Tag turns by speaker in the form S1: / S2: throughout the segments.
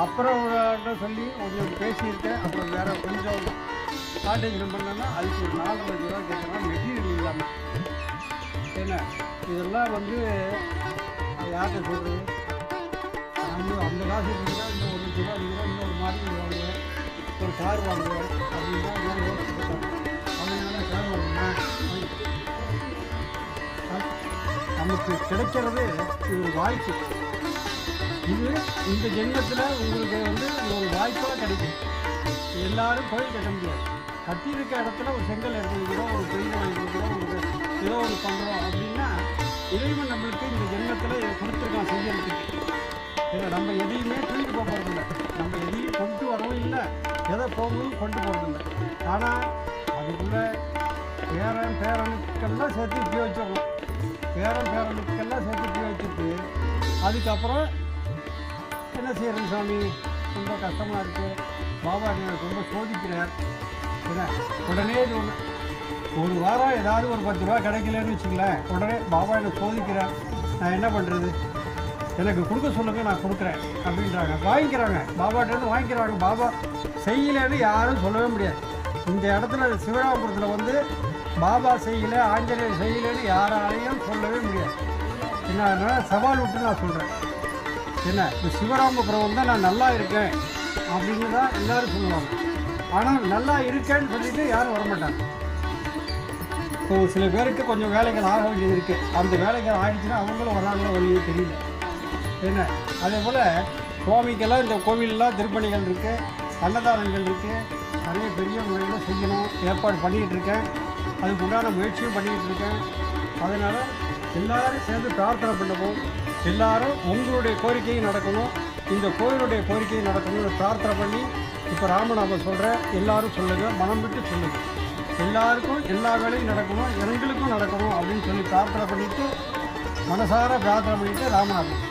S1: அப்புறம் சொல்லி கொஞ்சம் பேசியிருக்கேன். அப்புறம் வேறு கொஞ்சம் ஷார்டேஜ் பண்ணோன்னா அதுக்கு ஒரு 4 லட்ச ரூபா கேட்குறேன், மெட்டீரியல் இல்லாமல். என்ன இதெல்லாம் யார்கிட்ட சொல்கிறது? நம்ம அந்த காசு இருந்துச்சுன்னா இன்னும் 1 லட்ச ரூபா இருந்துச்சுன்னா இன்னொரு மாடி வாங்குவேன், ஒரு கார் வாங்குவேன் அப்படின்னா வேறு யோசிச்சுருக்காங்க. அதனால கார் வாங்கினா நமக்கு கிடைக்கிறது இது ஒரு வாய்ப்பு. இது இந்த ஜென்மத்தில் உங்களுக்கு ஒரு வாய்ப்பாக கிடைக்கும். எல்லோரும் கோயில் கட்ட முடியாது. கட்டியிருக்க இடத்துல ஒரு செங்கல் எடுத்து வைக்கிறோம், ஒரு பெயிண்ட் வாங்கி கொடுக்குறோம், ஒரு ஏதோ ஒன்று பண்ணுறோம் அப்படின்னா இறைவன் நம்மளுக்கு இந்த ஜென்மத்தில் கொடுத்துருக்கான் செய்யறதுக்கு. ஏன்னா நம்ம எதையுமே தூக்கிட்டு போக போகிறதில்ல, நம்ம எதையும் கொண்டு வரவும் இல்லை, எதை போகணும் கொண்டு போகிறதில்ல. ஆனால் அதுக்குள்ளே பேரனுக்கெல்லாம் சேர்த்து இப்படி வச்சிடணும். பேரனுக்கெல்லாம் சேர்த்து இப்படி வச்சுட்டு அதுக்கப்புறம் என்ன செய்கிறது? சாமி ரொம்ப கஷ்டமாக இருக்குது, பாபா எனக்கு ரொம்ப சோதிக்கிறார். என்ன உடனே இது ஒரு வாரம் ஏதாவது ஒரு 10 ரூபா கிடைக்கலன்னு வச்சுங்களேன், உடனே பாபா எனக்கு சோதிக்கிறார், நான் என்ன பண்ணுறது? எனக்கு கொடுக்க சொல்லுங்கள், நான் கொடுக்குறேன் அப்படின்றாங்க. வாங்கிக்கிறாங்க, பாபாட்டேருந்து வாங்கிக்கிறாங்க. பாபா செய்யலைன்னு யாரும் சொல்லவே முடியாது. இந்த இடத்துல சிவராமபுரத்தில் பாபா செய்யலை, ஆஞ்சநேயர் செய்யலைன்னு யாராலையும் சொல்லவே முடியாது. என்ன சவால் விட்டு நான் சொல்கிறேன். என்ன இப்போ சிவராமபுரம் நான் நல்லா இருக்கேன் அப்படின்னு தான் எல்லோரும் சொல்லுவாங்க. ஆனால் நல்லா இருக்கேன்னு சொல்லிட்டு யாரும் வரமாட்டாங்க. இப்போ சில பேருக்கு கொஞ்சம் வேலைகள் ஆக வேண்டியது இருக்குது. அந்த வேலைகள் ஆகிடுச்சுன்னா அவங்களும் வராங்களோ வழியே தெரியல. என்ன அதே போல் சுவாமிக்கெல்லாம் இந்த கோவிலெலாம் திருப்பணிகள் இருக்குது, அன்னதானங்கள் இருக்குது, நிறைய பெரிய முறையில் செய்யணும் ஏற்பாடு பண்ணிக்கிட்டு இருக்கேன். அதுக்கு உண்டான முயற்சியும் பண்ணிக்கிட்டு இருக்கேன். அதனால் எல்லோரும் சேர்ந்து பிரார்த்தனை பண்ணுவோம். எல்லாரும் உங்களுடைய கோரிக்கையும் நடக்கணும், இந்த கோயிலுடைய கோரிக்கையும் நடக்கணும்னு பிரார்த்தனை பண்ணி இப்போ ராமநாமம் சொல்கிறேன். எல்லோரும் சொல்லுங்கள், மனம் விட்டு சொல்லுங்கள். எல்லாருக்கும் எல்லா வேலையும் நடக்கணும், எங்களுக்கும் நடக்கணும் அப்படின்னு சொல்லி பிரார்த்தனை பண்ணிவிட்டு மனசார பிரார்த்தனை பண்ணிவிட்டு ராமநாமம்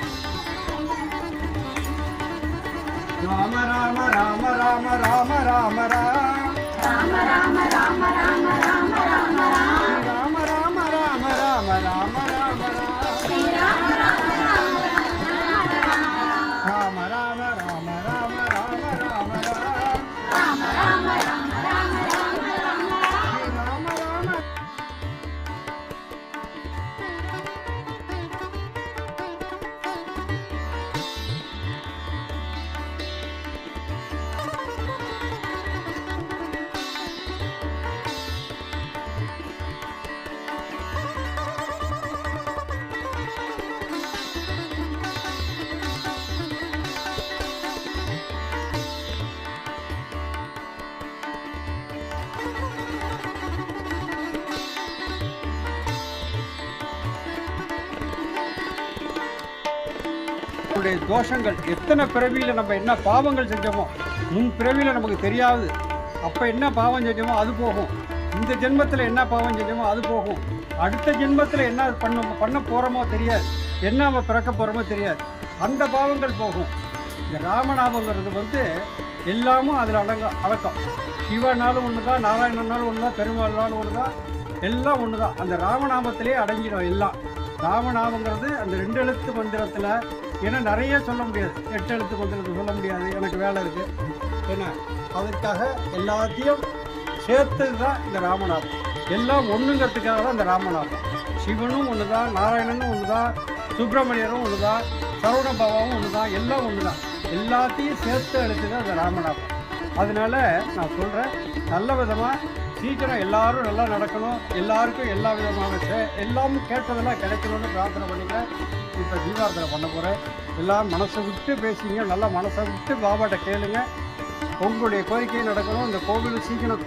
S1: ராம ராம ராம ராம ராம ராம ராம ராம ராம ராம ராம ராம ராம ராம ராம ராம ராம ராம தோஷங்கள் எத்தனை பிறவியில் நம்ம என்ன பாவங்கள் செஞ்சோமோ, முன் பிறவியில் நமக்கு தெரியாது. அப்போ என்ன பாவம் செஞ்சோமோ அது போகும். இந்த ஜென்மத்தில் என்ன பாவம் செஞ்சோமோ அது போகும். அடுத்த ஜென்மத்தில் என்ன பண்ண போகிறோமோ தெரியாது, என்ன நம்ம பிறக்க போகிறோமோ தெரியாது. அந்த பாவங்கள் போகும். இந்த ராமநாமங்கிறது எல்லாமும் அதில் அடக்கம். சிவனாலும் ஒன்று தான், நாராயணனாலும் ஒன்று தான், பெருமாள்னாலும் ஒன்று தான், எல்லாம் ஒன்று தான். அந்த ராமநாமத்திலே அடங்கிடும் எல்லாம். ராமநாமங்கிறது அந்த 2 எழுத்து மந்திரத்தில், ஏன்னா நிறைய சொல்ல முடியாது, 8 எழுத்து மந்திரத்தில் சொல்ல முடியாது, எனக்கு வேலை இருக்குது. ஏன்னா அதுக்காக எல்லாத்தையும் சேர்த்தது தான் இந்த ராமநாமம். எல்லாம் ஒன்றுங்கிறதுக்காக தான் இந்த ராமநாமம். சிவனும் ஒன்று தான், நாராயணனும் ஒன்று தான், சுப்பிரமணியரும் ஒன்று தான், சரவணபாபாவும் ஒன்று தான், எல்லாம் ஒன்று தான். எல்லாத்தையும் சேர்த்து எழுத்து தான் இந்த ராமநாமம். அதனால் நான் சொல்கிறேன், நல்ல விதமாக சீக்கிரம் எல்லோரும் நல்லா நடக்கணும், எல்லாருக்கும் எல்லா விதமான எல்லாமும் கேட்டதெல்லாம் கிடைக்கணும்னு பிரார்த்தனை பண்ணிக்கிறேன். இப்போ தீபாரதனை பண்ண போகிறேன். எல்லாம் மனசை விட்டு பேசிங்க, நல்லா மனசை விட்டு பாபாட்ட கேளுங்க. உங்களுடைய கோரிக்கையும் நடக்கணும். இந்த கோவில் சீக்கிரம்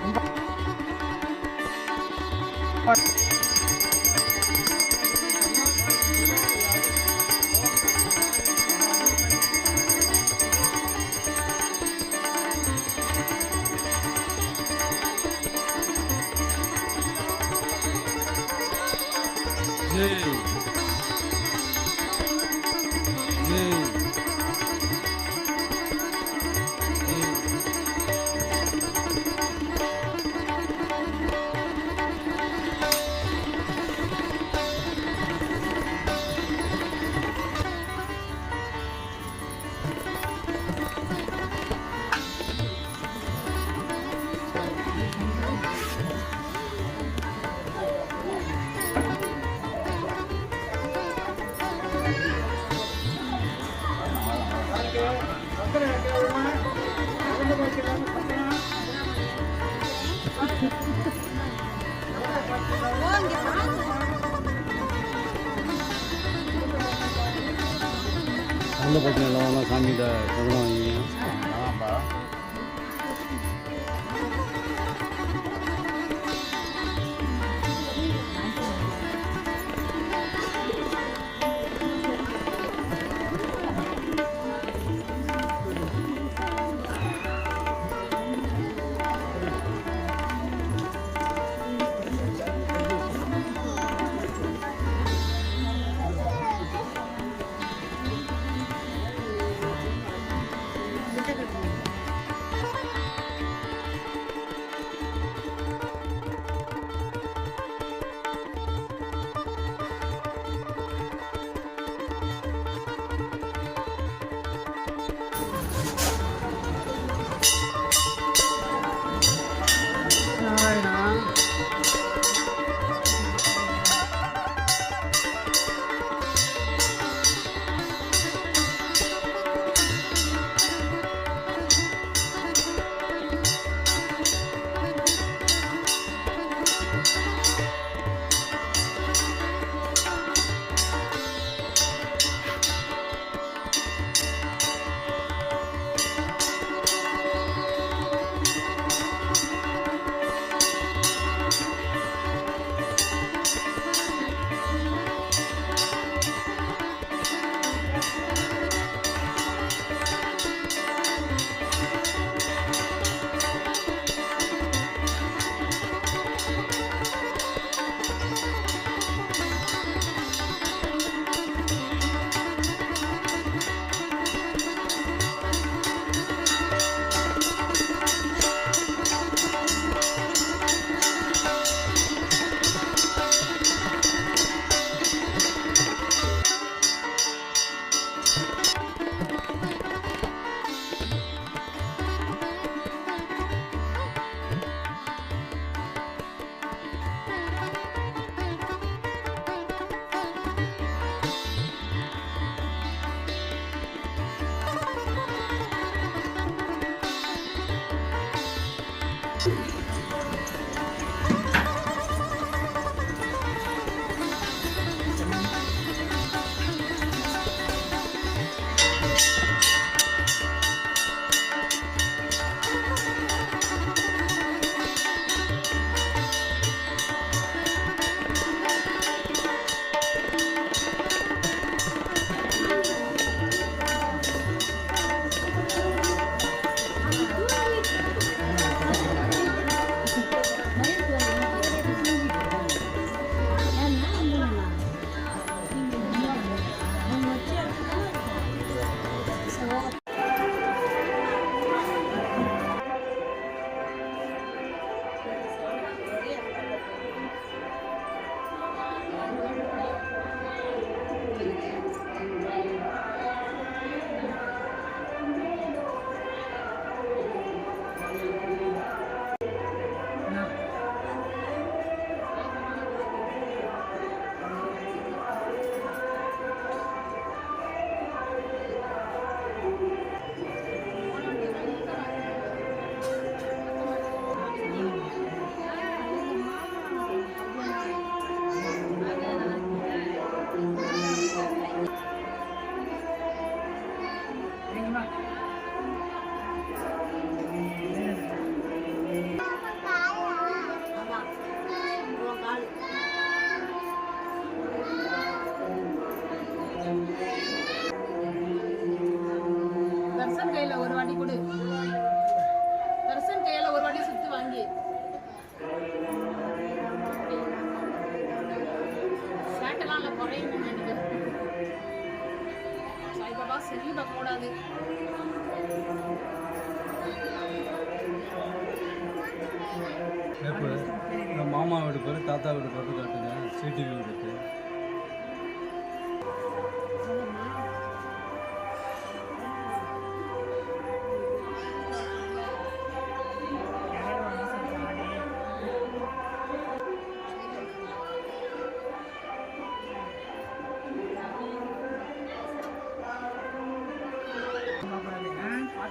S1: இருக்கு, சக்கரை இருக்கு, உளுந்து பருப்பு இல்லாமல் அந்த பக்கம் எல்லாம் சாமிகிட்ட சம்பளம் வாங்கிங்க. ஆமாப்பா.
S2: தர்சன் கையில ஒரு வாட்டி கொடு. தர்சன் கையில ஒரு வாட்டி சுத்து வாங்கி. ஷாட்டெல்லாம் இல்லை குறையும் நினைக்கிறேன். சாய்பாபா சரியிட கூடாது.
S1: மாமா வீடு பேர் தாத்தா வீடு போட்டு காட்டுங்க. சிடிவி வீடு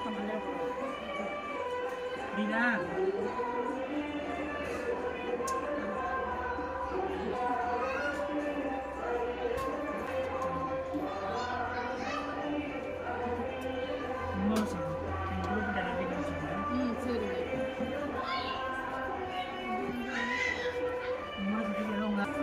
S3: பக்கம் மண்ணில் புரியுதா? இன்னொரு சொல்லுங்க குரூப் டெலிவரி சொல்லுங்கள்.
S2: ம் சரிங்க.
S3: இன்னொரு சுற்றி உங்கள்